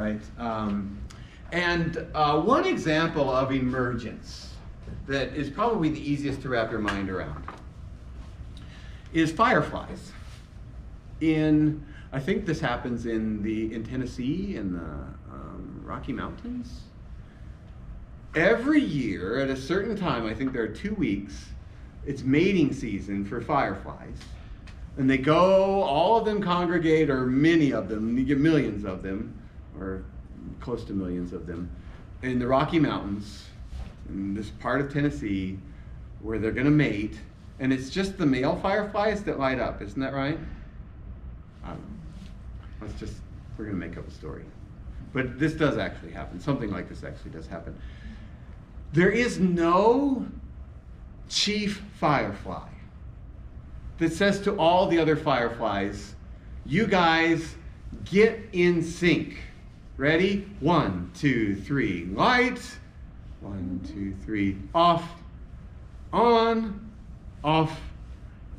Right. One example of emergence that is probably the easiest to wrap your mind around is fireflies. I think this happens in Tennessee, in the Rocky Mountains. Every year at a certain time, I think there are 2 weeks, it's mating season for fireflies. And they go, all of them congregate, or many of them, you get millions of them, or close to millions of them, in the Rocky Mountains, in this part of Tennessee, where they're going to mate, and it's just the male fireflies that light up, isn't that right? We're going to make up a story. But this does actually happen. Something like this actually does happen. There is no chief firefly that says to all the other fireflies, you guys get in sync. Ready? 1, 2, 3, light. 1, 2, 3, off. On, off,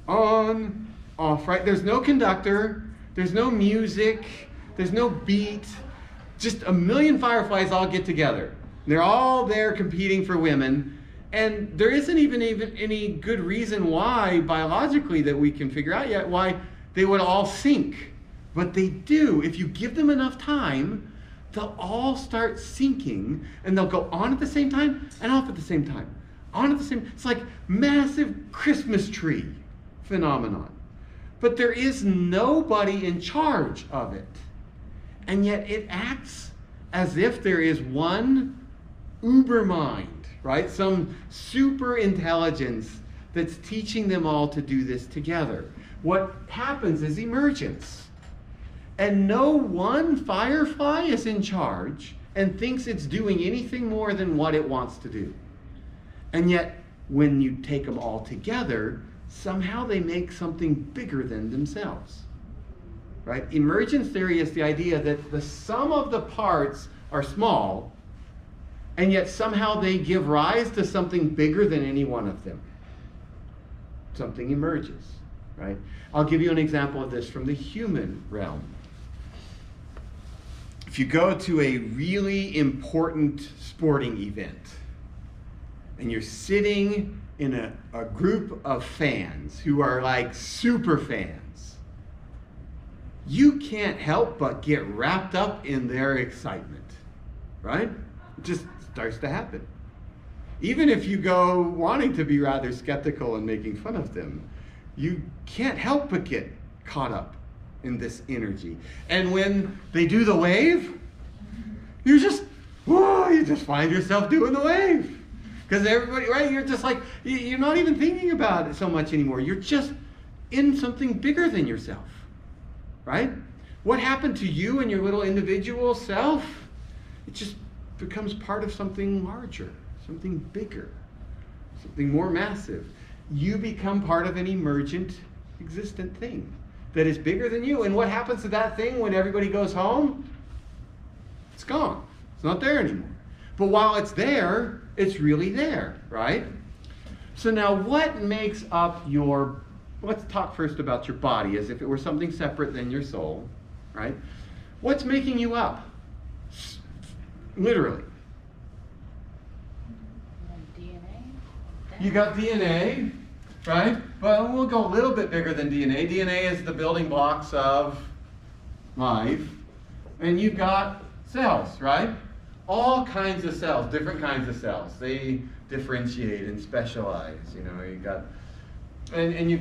on, off, right? There's no conductor, there's no music, there's no beat. Just a million fireflies all get together. They're all there competing for women. And there isn't even any good reason why, biologically, that we can figure out yet, why they would all sync. But they do. If you give them enough time, they'll all start syncing, and they'll go on at the same time and off at the same time. On at the same. It's like massive Christmas tree phenomenon. But there is nobody in charge of it. And yet it acts as if there is one uber mind, right? Some super intelligence that's teaching them all to do this together. What happens is emergence. And no one firefly is in charge and thinks it's doing anything more than what it wants to do. And yet, when you take them all together, somehow they make something bigger than themselves. Right? Emergence theory is the idea that the sum of the parts are small, and yet somehow they give rise to something bigger than any one of them. Something emerges, right? I'll give you an example of this from the human realm. If you go to a really important sporting event, and you're sitting in a group of fans who are like super fans, you can't help but get wrapped up in their excitement, right? It just starts to happen. Even if you go wanting to be rather skeptical and making fun of them, you can't help but get caught up in this energy. And when they do the wave, you just find yourself doing the wave. Because everybody, right, you're just like, you're not even thinking about it so much anymore. You're just in something bigger than yourself, right? What happened to you and your little individual self? It just becomes part of something larger, something bigger, something more massive. You become part of an emergent, existent thing that is bigger than you. And what happens to that thing when everybody goes home? It's gone. It's not there anymore. But while it's there, it's really there, right? So now what makes up let's talk first about your body as if it were something separate than your soul, right? What's making you up? Literally. DNA. You got DNA, right? Well, we'll go a little bit bigger than DNA. DNA is the building blocks of life. And you've got cells, right? All kinds of cells, different kinds of cells. They differentiate and specialize. You've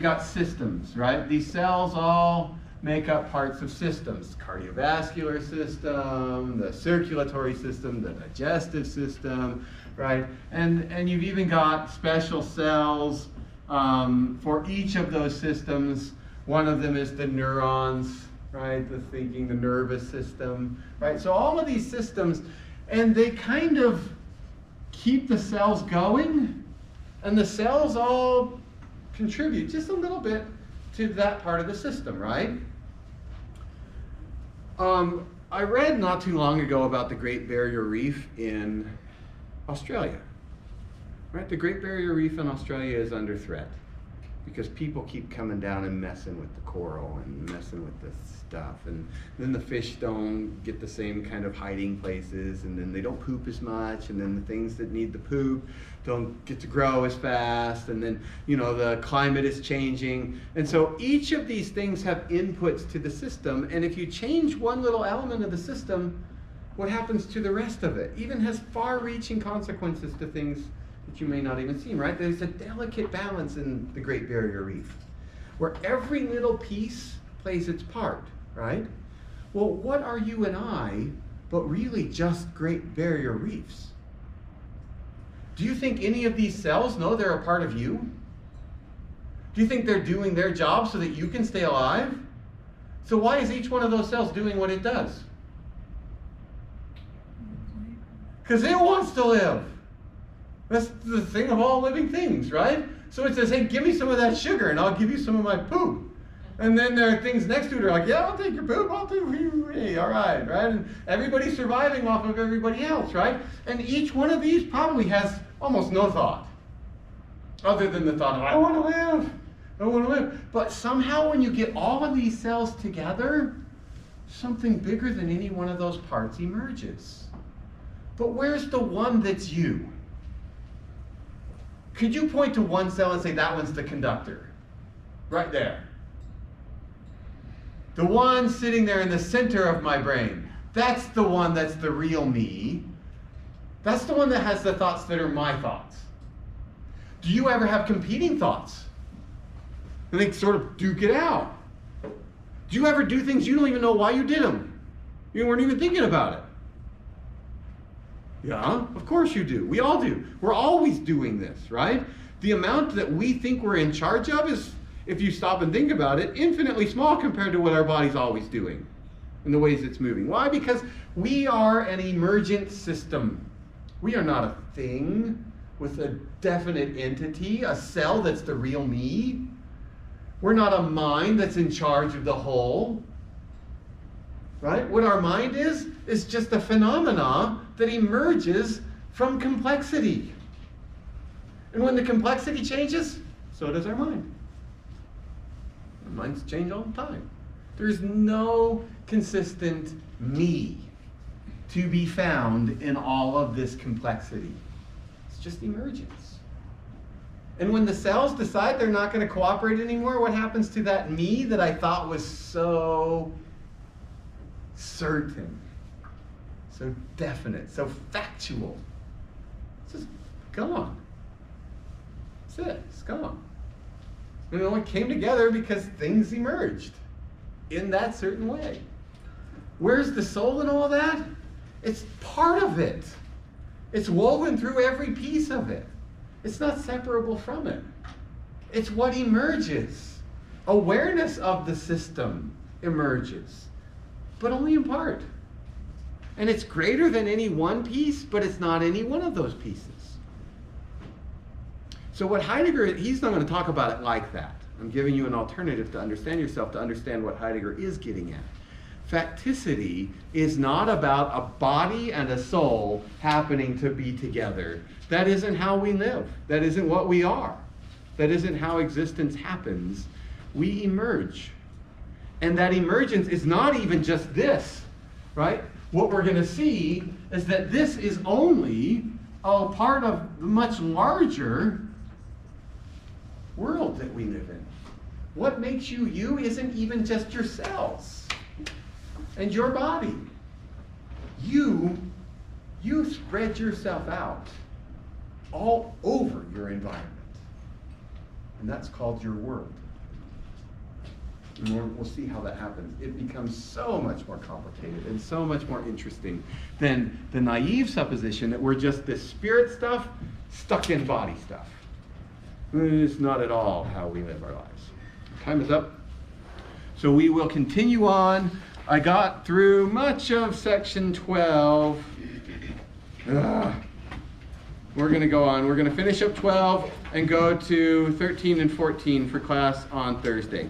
got systems, right? These cells all make up parts of systems. Cardiovascular system, the circulatory system, the digestive system, right? And you've even got special cells for each of those systems. One of them is the neurons, right? The nervous system, right? So all of these systems, and they kind of keep the cells going, and the cells all contribute just a little bit to that part of the system, right? I read not too long ago about the Great Barrier Reef in Australia. Right? The Great Barrier Reef in Australia is under threat. because people keep coming down and messing with the coral and messing with the stuff, and then the fish don't get the same kind of hiding places, and then they don't poop as much, and then the things that need the poop don't get to grow as fast, and then the climate is changing, and so each of these things have inputs to the system, and if you change one little element of the system, what happens to the rest of it even has far-reaching consequences to things that you may not even see, right? There's a delicate balance in the Great Barrier Reef where every little piece plays its part, right? Well, what are you and I but really just Great Barrier Reefs? Do you think any of these cells know they're a part of you? Do you think they're doing their job so that you can stay alive? So why is each one of those cells doing what it does? Because it wants to live. That's the thing of all living things, right? So it says, hey, give me some of that sugar and I'll give you some of my poop. And then there are things next to it are like, yeah, I'll take your poop, I'll take you, hey, all right? And everybody's surviving off of everybody else, right? And each one of these probably has almost no thought, other than the thought of, I want to live, I want to live. But somehow when you get all of these cells together, something bigger than any one of those parts emerges. But where's the one that's you? Could you point to one cell and say, that one's the conductor? Right there. The one sitting there in the center of my brain, that's the one that's the real me. That's the one that has the thoughts that are my thoughts. Do you ever have competing thoughts? And they sort of duke it out. Do you ever do things you don't even know why you did them? You weren't even thinking about it. Yeah, of course you do. We all do. We're always doing this, right? The amount that we think we're in charge of is, if you stop and think about it, infinitely small compared to what our body's always doing and the ways it's moving. Why? Because we are an emergent system. We are not a thing with a definite entity, a cell that's the real me. We're not a mind that's in charge of the whole. Right? What our mind is just a phenomena that emerges from complexity. And when the complexity changes, so does our mind. Our minds change all the time. There's no consistent me to be found in all of this complexity. It's just emergence. And when the cells decide they're not going to cooperate anymore, what happens to that me that I thought was so certain, so definite, so factual? It's just gone. That's it. It's gone. And it only came together because things emerged in that certain way. Where's the soul in all that? It's part of it. It's woven through every piece of it. It's not separable from it. It's what emerges. Awareness of the system emerges, but only in part. And it's greater than any one piece, but it's not any one of those pieces. So what Heidegger, he's not going to talk about it like that. I'm giving you an alternative to understand yourself, to understand what Heidegger is getting at. Facticity is not about a body and a soul happening to be together. That isn't how we live. That isn't what we are. That isn't how existence happens. We emerge. And that emergence is not even just this, right? What we're going to see is that this is only a part of the much larger world that we live in. What makes you you isn't even just your cells and your body. You spread yourself out all over your environment. And that's called your world. And we'll see how that happens. It becomes so much more complicated and so much more interesting than the naive supposition that we're just this spirit stuff stuck in body stuff. It's not at all how we live our lives. Time is up. So we will continue on. I got through much of section 12. We're going to go on. We're going to finish up 12 and go to 13 and 14 for class on Thursday.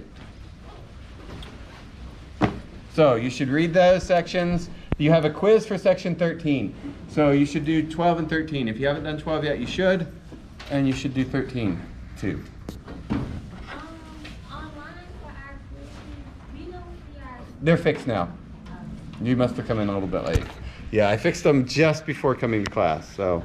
So you should read those sections. You have a quiz for section 13. So you should do 12 and 13. If you haven't done 12 yet, you should. And you should do 13 too. They're fixed now. You must have come in a little bit late. Yeah, I fixed them just before coming to class, so